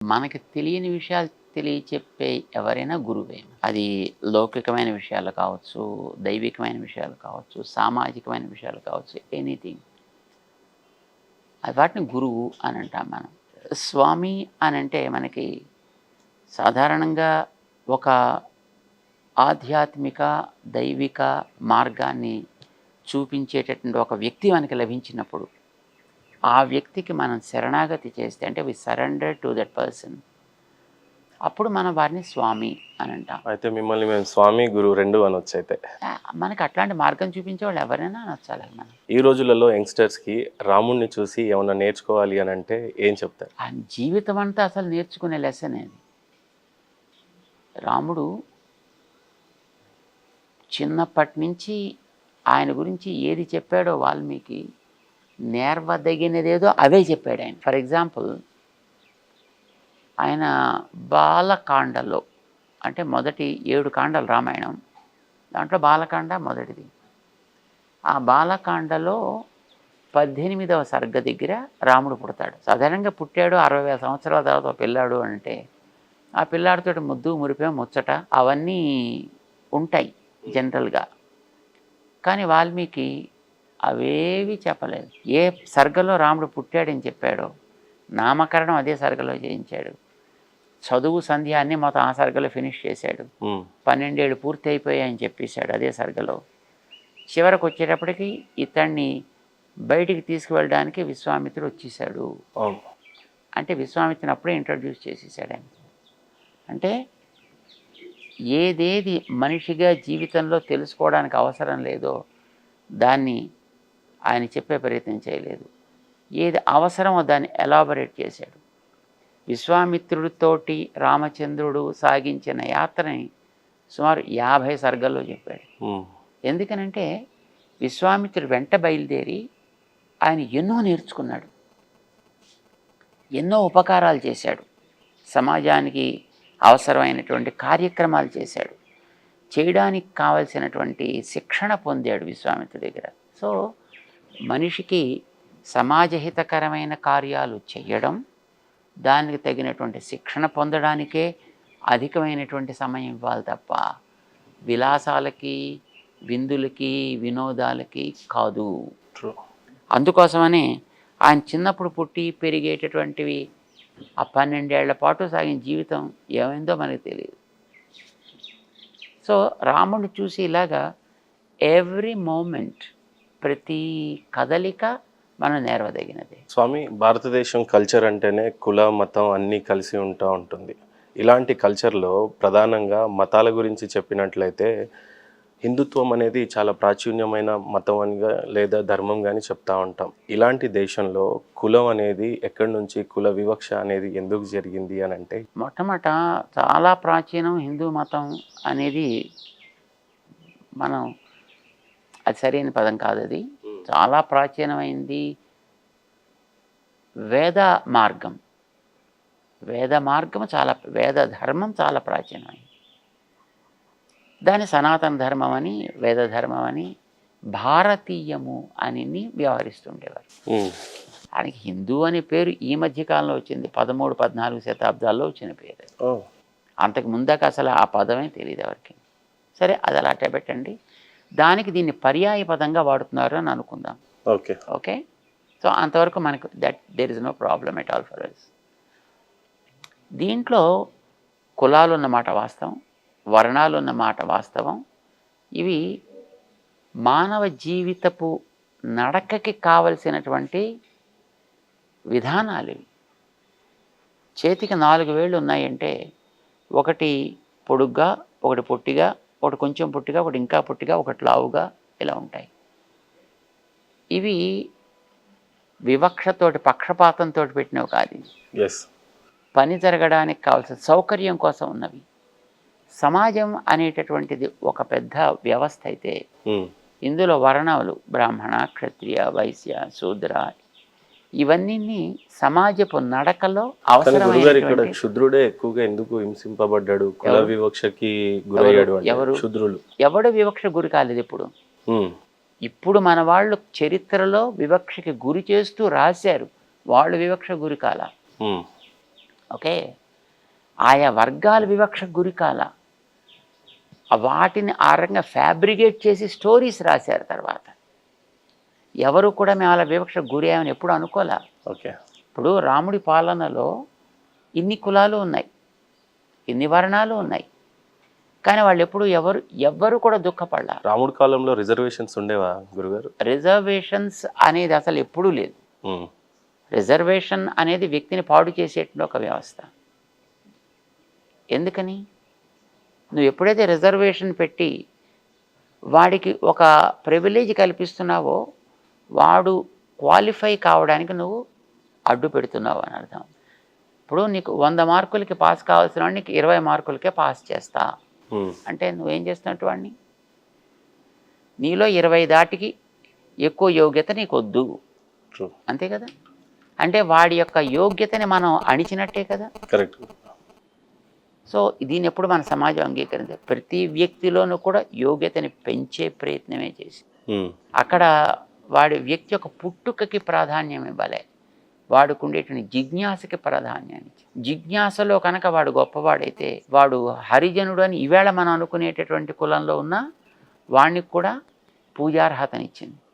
మనకి తెలియని విషయాలు తెలియచెప్పే ఎవరైనా గురువే. అది లౌకికమైన విషయాలు కావచ్చు, దైవికమైన విషయాలు కావచ్చు, సామాజికమైన విషయాలు కావచ్చు, ఎనీథింగ్. వాటిని గురువు అని అంటాం మనం. స్వామి అనంటే మనకి సాధారణంగా ఒక ఆధ్యాత్మిక, దైవిక మార్గాన్ని చూపించేటటువంటి ఒక వ్యక్తి మనకి లభించినప్పుడు, ఆ వ్యక్తికి మనం శరణాగతి చేస్తే, అంటే we surrender to that person, అప్పుడు మనం వారిని స్వామి అని అంటాం. అయితే మిమ్మల్ని మేము స్వామి, గురువు 2 అనొచ్చు అయితే. మనకి అట్లాంటి మార్గం చూపించే వాళ్ళు ఎవరైనా నచ్చాలి మనం. ఈ రోజులలో యంగ్స్టర్స్‌కి రాముడిని చూసి ఏమన్నా నేర్చుకోవాలి అని అంటే ఏం చెప్తారు? ఆయన జీవితం అంతా అసలు నేర్చుకునే లెసన్ అది. రాముడు చిన్నప్పటి నుంచి ఆయన గురించి ఏది చెప్పాడో వాల్మీకి, నేర్వదగినదేదో అవే చెప్పాడు ఆయన. ఫర్ ఎగ్జాంపుల్, ఆయన బాలకాండలో, అంటే మొదటి 7 కాండలు రామాయణం, దాంట్లో బాలకాండ మొదటిది. ఆ బాలకాండలో 18వ సర్గ దగ్గర రాముడు పుడతాడు. సాధారణంగా పుట్టాడు 60,000 సంవత్సరాల తర్వాత ఒక పిల్లాడు అంటే, ఆ పిల్లాడితోటి ముద్దు మురిపే ముచ్చట అవన్నీ ఉంటాయి జనరల్గా. కానీ వాల్మీకి అవేవి చెప్పలేదు. ఏ సర్గలో రాముడు పుట్టాడని చెప్పాడో నామకరణం అదే సర్గలో చేయించాడు. చదువు సంధ్య అన్నీ మొత్తం ఆ సర్గలో ఫినిష్ చేశాడు. 12 ఏళ్ళు పూర్తి అయిపోయాయని చెప్పేశాడు అదే సర్గలో. చివరికి వచ్చేటప్పటికి ఇతన్ని బయటికి తీసుకువెళ్ళడానికి విశ్వామిత్రుడు వచ్చేసాడు. అంటే విశ్వామిత్రుని అప్పుడే ఇంట్రడ్యూస్ చేసేసాడు ఆయన. అంటే ఏదేది మనిషిగా జీవితంలో తెలుసుకోవడానికి అవసరం లేదో దాన్ని ఆయన చెప్పే ప్రయత్నం చేయలేదు. ఏది అవసరమో దాన్ని ఎలాబొరేట్ చేశాడు. విశ్వామిత్రుడితోటి రామచంద్రుడు సాగించిన యాత్రని సుమారు 50 సర్గల్లో చెప్పాడు. ఎందుకనంటే విశ్వామిత్రుడు వెంట బయలుదేరి ఆయన ఎన్నో నేర్చుకున్నాడు, ఎన్నో ఉపకారాలు చేశాడు, సమాజానికి అవసరమైనటువంటి కార్యక్రమాలు చేశాడు, చేయడానికి కావలసినటువంటి శిక్షణ పొందాడు విశ్వామిత్రుడి దగ్గర. సో మనిషికి సమాజహితకరమైన కార్యాలు చేయడం, దానికి తగినటువంటి శిక్షణ పొందడానికే అధికమైనటువంటి సమయం ఇవ్వాలి తప్ప విలాసాలకి, విందులకి, వినోదాలకి కాదు. అందుకోసమనే ఆయన చిన్నప్పుడు పుట్టి పెరిగేటటువంటివి ఆ 12 ఏళ్ల పాటు సాగిన జీవితం ఏమైందో మనకు తెలియదు. సో రాముడిని చూసి ఇలాగా ఎవ్రీ మూమెంట్, ప్రతి కదలిక మనం నేర్వదగినది. స్వామి, భారతదేశం కల్చర్ అంటేనే కుల, మతం అన్నీ కలిసి ఉంటుంది. ఇలాంటి కల్చర్లో ప్రధానంగా మతాల గురించి చెప్పినట్లయితే హిందుత్వం అనేది చాలా ప్రాచీన్యమైన మతం అనిగా లేదా ధర్మం కానీ చెప్తా ఉంటాం. ఇలాంటి దేశంలో కులం అనేది ఎక్కడి నుంచి, కుల వివక్ష అనేది ఎందుకు జరిగింది అని అంటే, మొట్టమొదట చాలా ప్రాచీనం హిందూ మతం అనేది మనం, అది సరైన పదం కాదు, అది చాలా ప్రాచీనమైంది. వేద మార్గం, చాలా, వేద ధర్మం చాలా ప్రాచీనమైంది. దాన్ని సనాతన ధర్మం అని, వేద ధర్మం అని, భారతీయము అని వ్యవహరిస్తుండేవారు. ఆయనకి హిందూ అనే పేరు ఈ మధ్యకాలంలో వచ్చింది, 13-14 శతాబ్దాల్లో వచ్చిన పేరు. అంతకు ముందాక అసలు ఆ పదమే తెలియదు ఎవరికి. సరే, అది అలా అట్టే పెట్టండి. దానికి దీన్ని పర్యాయ పదంగా వాడుతున్నారు అని అనుకుందాం. ఓకే. సో అంతవరకు మనకు there is no problem at all for us. దీంట్లో కులాలు ఉన్నమాట వాస్తవం, వర్ణాలు ఉన్నమాట వాస్తవం. ఇవి మానవ జీవితపు నడకకి కావలసినటువంటి విధానాలు. ఇవి చేతికి 4 వేళ్ళు ఉన్నాయంటే, ఒకటి పొడుగ్గా, ఒకటి పొట్టిగా, ఒకటి కొంచెం పొట్టిగా, ఒకటి ఇంకా పొట్టిగా, ఒకటి లావుగా, ఇలా ఉంటాయి. ఇవి వివక్షతోటి, పక్షపాతంతో పెట్టినవి కాదు. పని జరగడానికి కావాల్సిన సౌకర్యం కోసం ఉన్నవి. సమాజం అనేటటువంటిది ఒక పెద్ద వ్యవస్థ అయితే ఇందులో వర్ణాలు బ్రాహ్మణ, క్షత్రియ, వైశ్య, శూద్ర, ఇవన్నీ సమాజపు నడకలో అవసరమైన. శూద్రుడే ఎక్కువగా ఎందుకు హింసింపబడ్డాడు, కుల వివక్షకి గురయ్యాడు? ఎవడు వివక్ష గురి కాలేదు ఇప్పుడు. ఇప్పుడు మన వాళ్ళు చరిత్రలో వివక్షకి గురి చేస్తూ రాశారు, వాళ్ళు వివక్ష గురి కాల. ఓకే, ఆయా వర్గాల వివక్షకు గురికాల, వాటిని ఆ రకంగా ఫ్యాబ్రికేట్ చేసి స్టోరీస్ రాశారు. తర్వాత ఎవరు కూడా మేము అలా వివక్షకు గురయ్యామని ఎప్పుడు అనుకోలే. ఓకే. ఇప్పుడు రాముడి పాలనలో ఇన్ని కులాలు ఉన్నాయి, ఇన్ని వర్ణాలు ఉన్నాయి, కానీ వాళ్ళు ఎప్పుడు ఎవ్వరు కూడా దుఃఖపడలా. రాముడి కాలంలో రిజర్వేషన్స్ ఉండేవా గురుగారు? రిజర్వేషన్స్ అనేది అసలు ఎప్పుడూ లేదు. రిజర్వేషన్ అనేది వ్యక్తిని పాడు చేసేటువంటి ఒక వ్యవస్థ. ఎందుకని? నువ్వు ఎప్పుడైతే రిజర్వేషన్ పెట్టి వాడికి ఒక ప్రివిలేజ్ కల్పిస్తున్నావో వాడు క్వాలిఫై కావడానికి నువ్వు అడ్డు పెడుతున్నావు అని అర్థం. ఇప్పుడు నీకు 100 మార్కులకి పాస్ కావాల్సిన వాడిని నీకు 20 మార్కులకే పాస్ చేస్తా అంటే నువ్వేం చేస్తున్నట్టు వాడిని, నీలో 20 దాటికి ఎక్కువ యోగ్యత నీకు వద్దు, అంతే కదా. అంటే వాడి యొక్క యోగ్యతని మనం అణిచినట్టే కదా. కరెక్ట్. సో దీన్ని ఎప్పుడు మన సమాజం అంగీకరించాలి. ప్రతి వ్యక్తిలోనూ కూడా యోగ్యతని పెంచే ప్రయత్నమే చేసి అక్కడ వాడి వ్యక్తి యొక్క పుట్టుకకి ప్రాధాన్యం ఇవ్వాలి, వాడుకు ఉండేటువంటి జిజ్ఞాసకి ప్రాధాన్యాన్ని. జిజ్ఞాసలో కనుక వాడు గొప్పవాడైతే వాడు హరిజనుడు అని ఈవేళ మనం అనుకునేటటువంటి కులంలో ఉన్న వాడికి కూడా పూజార్హతనిచ్చింది.